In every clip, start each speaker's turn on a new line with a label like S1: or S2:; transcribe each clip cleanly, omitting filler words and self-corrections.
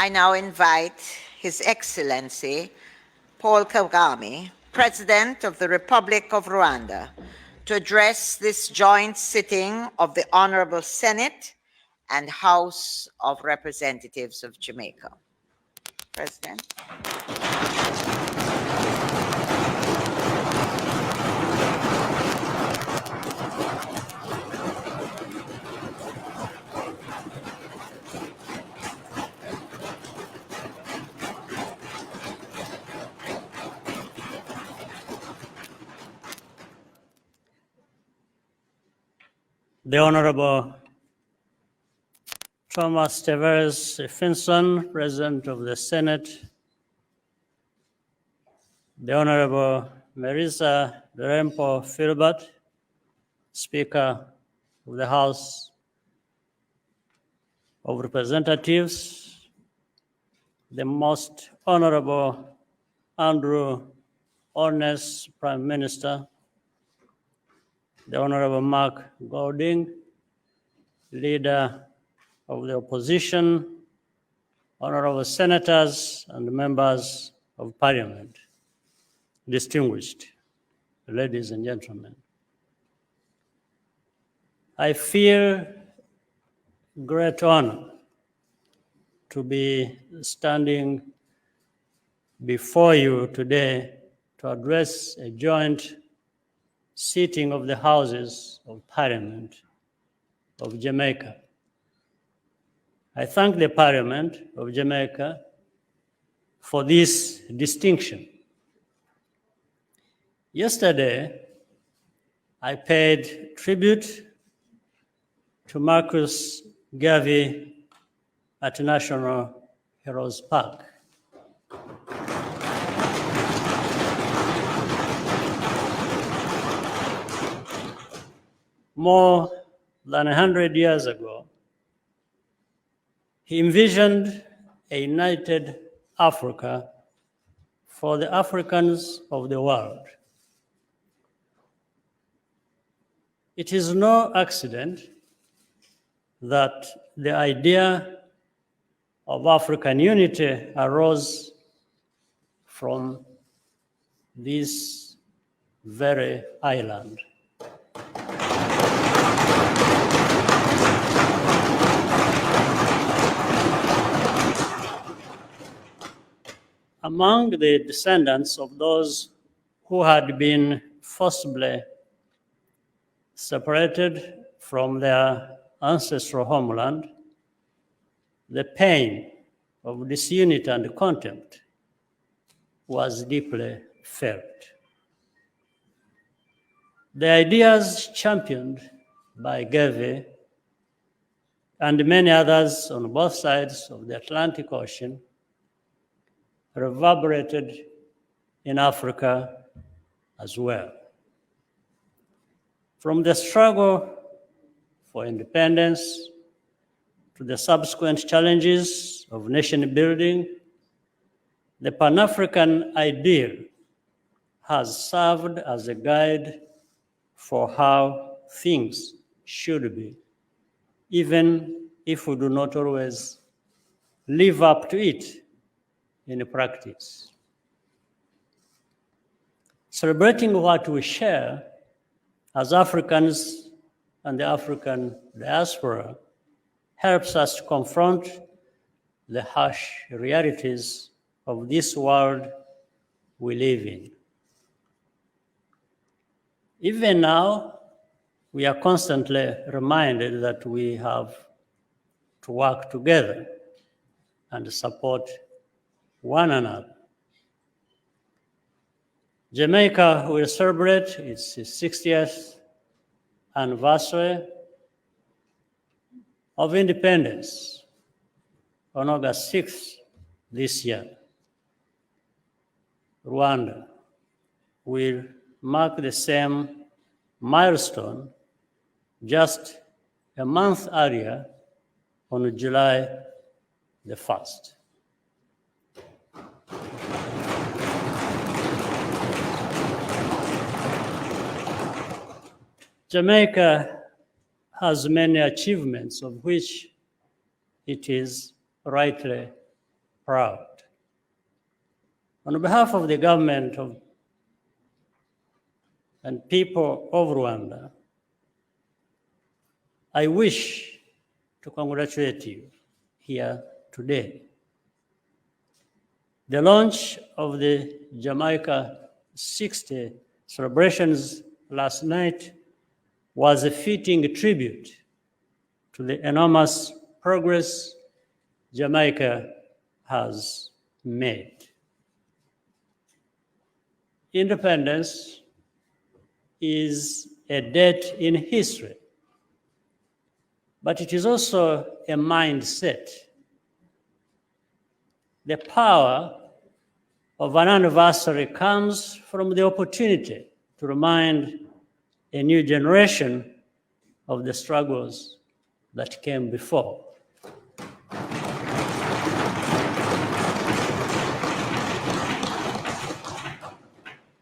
S1: I now invite His Excellency Paul Kagame, President of the Republic of Rwanda, to address this joint sitting of the Honorable Senate and House of Representatives of Jamaica. President.
S2: The Honorable Thomas Tevez Finson, President of the Senate, the Honorable Marisa Dorempo Filbert, Speaker of the House of Representatives, the Most Honorable Andrew Holness, Prime Minister, the Honorable Mark Golding, Leader of the Opposition, Honorable Senators and Members of Parliament, distinguished ladies and gentlemen. I feel great honor to be standing before you today to address a joint sitting of the Houses of Parliament of Jamaica. I thank the Parliament of Jamaica for this distinction. Yesterday, I paid tribute to Marcus Garvey at National Heroes Park. More than 100 years ago, he envisioned a united Africa for the Africans of the world. It is no accident that the idea of African unity arose from this very island. Among the descendants of those who had been forcibly separated from their ancestral homeland, the pain of disunity and contempt was deeply felt. The ideas championed by Garvey and many others on both sides of the Atlantic Ocean reverberated in Africa as well. From the struggle for independence to the subsequent challenges of nation building, the Pan-African ideal has served as a guide for how things should be, even if we do not always live up to it in practice. Celebrating what we share as Africans and the African diaspora helps us to confront the harsh realities of this world we live in. Even now, we are constantly reminded that we have to work together and support one another. Jamaica will celebrate its 60th anniversary of independence on August 6th this year. Rwanda will mark the same milestone just a month earlier on July the 1st. Jamaica has many achievements of which it is rightly proud. On behalf of the government and people of Rwanda, I wish to congratulate you here today. The launch of the Jamaica 60 celebrations last night was a fitting tribute to the enormous progress Jamaica has made. Independence is a date in history, but it is also a mindset. The power of an anniversary comes from the opportunity to remind a new generation of the struggles that came before.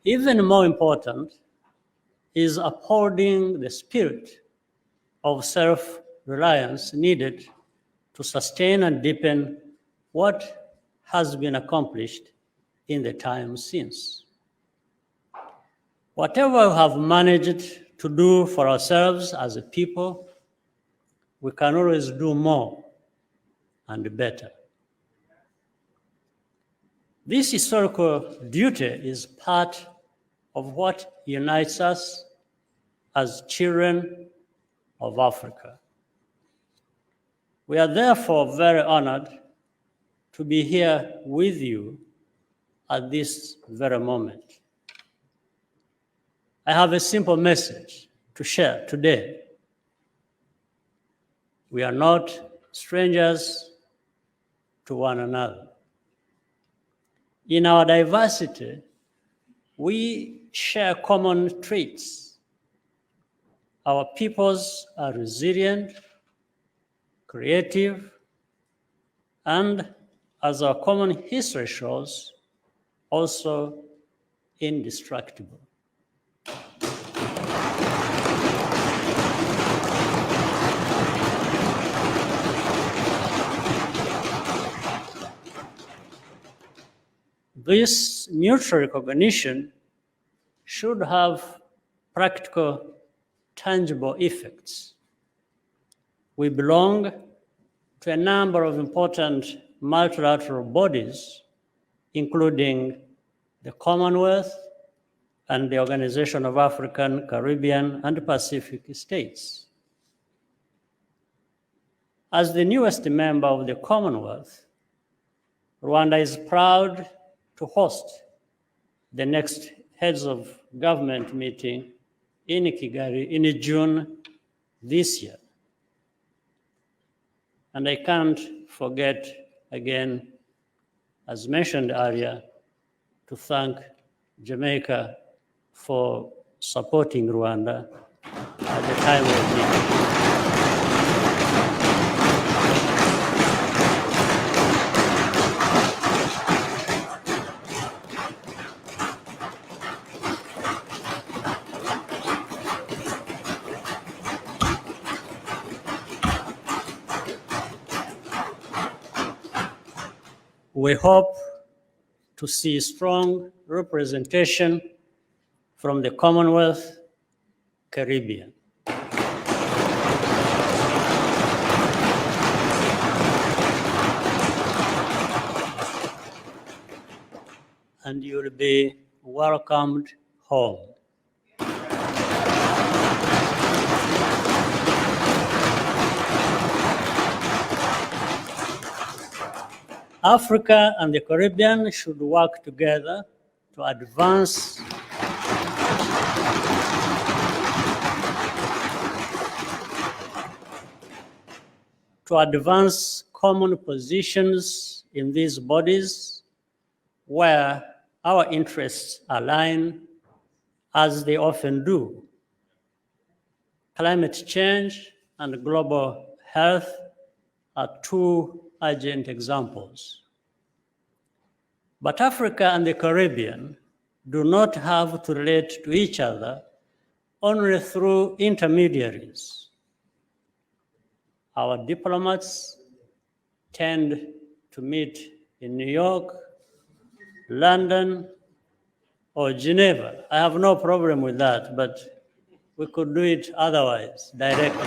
S2: Even more important is upholding the spirit of self-reliance needed to sustain and deepen what has been accomplished in the time since. Whatever we have managed to do for ourselves as a people, we can always do more and better. This historical duty is part of what unites us as children of Africa. We are therefore very honored to be here with you at this very moment. I have a simple message to share today. We are not strangers to one another. In our diversity, we share common traits. Our peoples are resilient, creative, and, as our common history shows, also indestructible. This mutual recognition should have practical, tangible effects. We belong to a number of important multilateral bodies, including the Commonwealth and the Organization of African, Caribbean, and Pacific States. As the newest member of the Commonwealth, Rwanda is proud to host the next Heads of Government meeting in Kigali in June this year. And I can't forget again, as mentioned earlier, to thank Jamaica for supporting Rwanda at the time of need. We hope to see strong representation from the Commonwealth, Caribbean. And you will be welcomed home. Africa and the Caribbean should work together to advance common positions in these bodies where our interests align, as they often do. Climate change and global health are two urgent examples. But Africa and the Caribbean do not have to relate to each other only through intermediaries. Our diplomats tend to meet in New York, London, or Geneva. I have no problem with that, but we could do it otherwise, directly.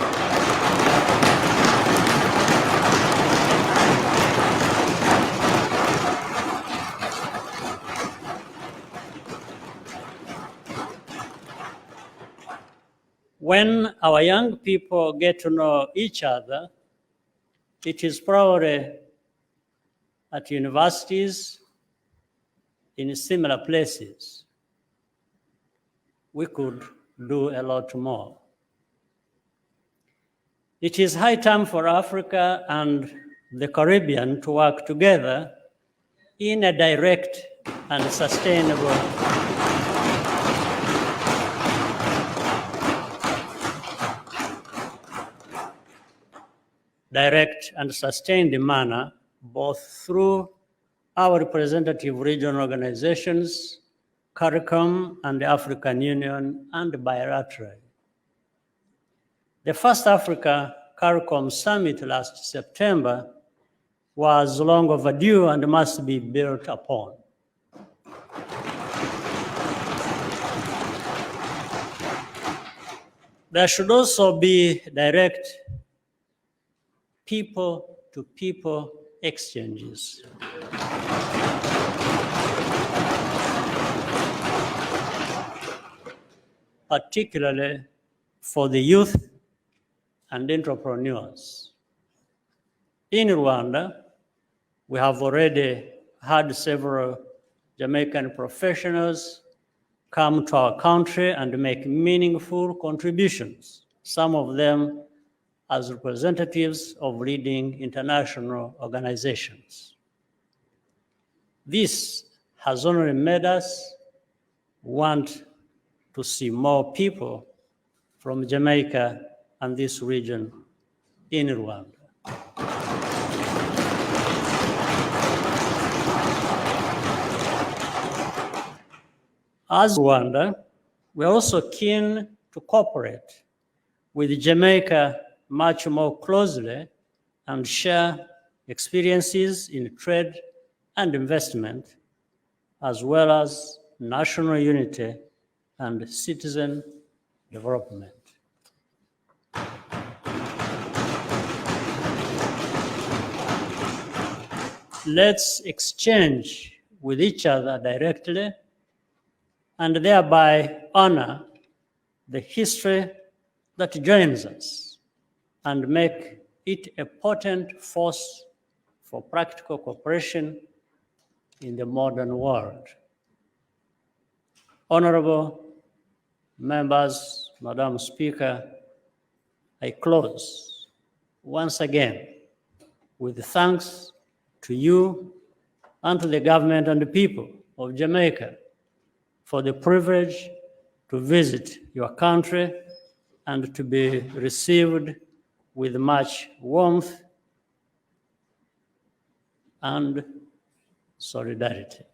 S2: When our young people get to know each other, it is probably at universities, in similar places. We could do a lot more. It is high time for Africa and the Caribbean to work together in a direct and sustainable sustained manner, both through our representative regional organizations, CARICOM and the African Union, and bilaterally. The first Africa CARICOM summit last September was long overdue and must be built upon. There should also be direct people-to-people exchanges. Particularly for the youth and entrepreneurs. In Rwanda, we have already had several Jamaican professionals come to our country and make meaningful contributions, some of them as representatives of leading international organizations. This has only made us want to see more people from Jamaica and this region in Rwanda. As Rwanda, we are also keen to cooperate with Jamaica much more closely and share experiences in trade and investment, as well as national unity and citizen development. Let's exchange with each other directly and thereby honor the history that joins us and make it a potent force for practical cooperation in the modern world. Honorable members, Madam Speaker, I close once again with thanks to you and to the government and the people of Jamaica for the privilege to visit your country and to be received with much warmth and solidarity.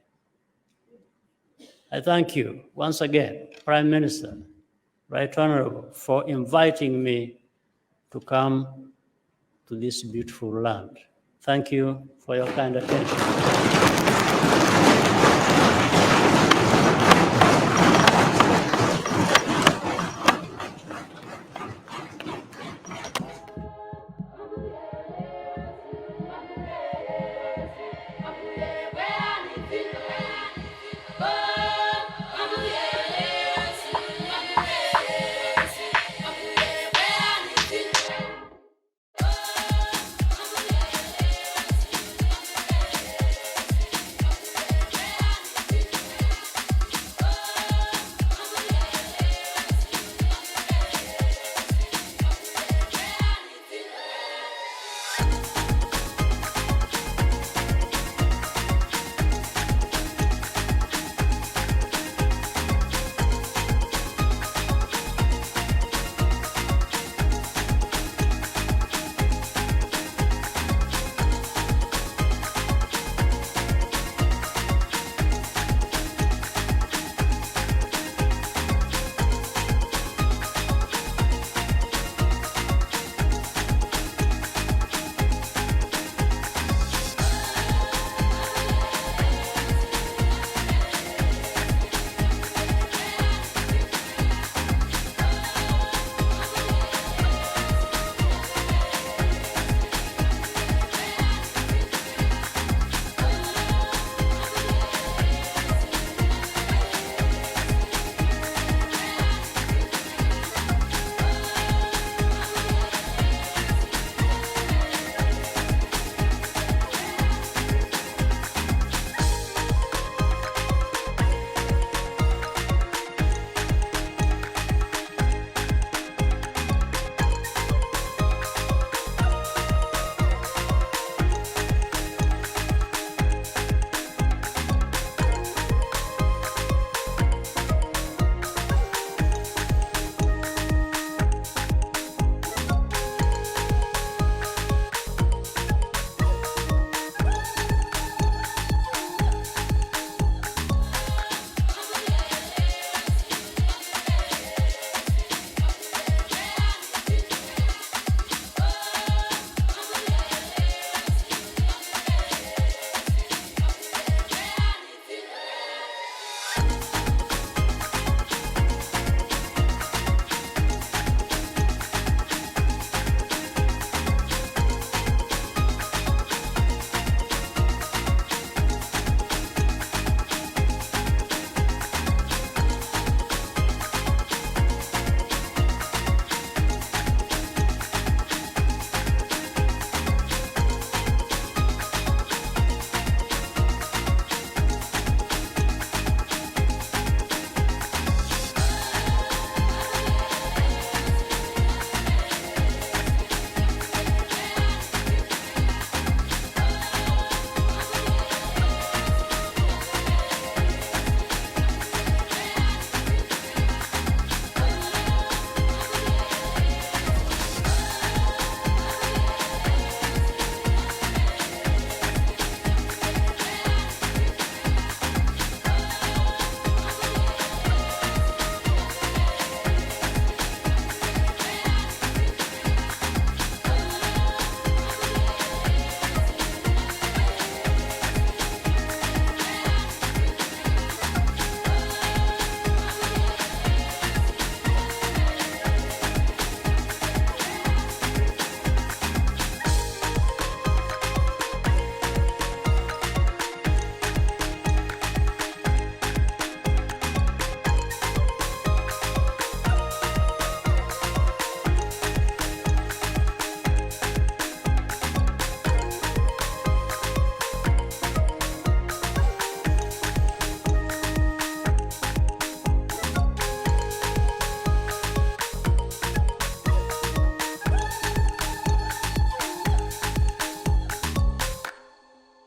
S2: I thank you once again, Prime Minister, Right Honorable, for inviting me to come to this beautiful land. Thank you for your kind attention.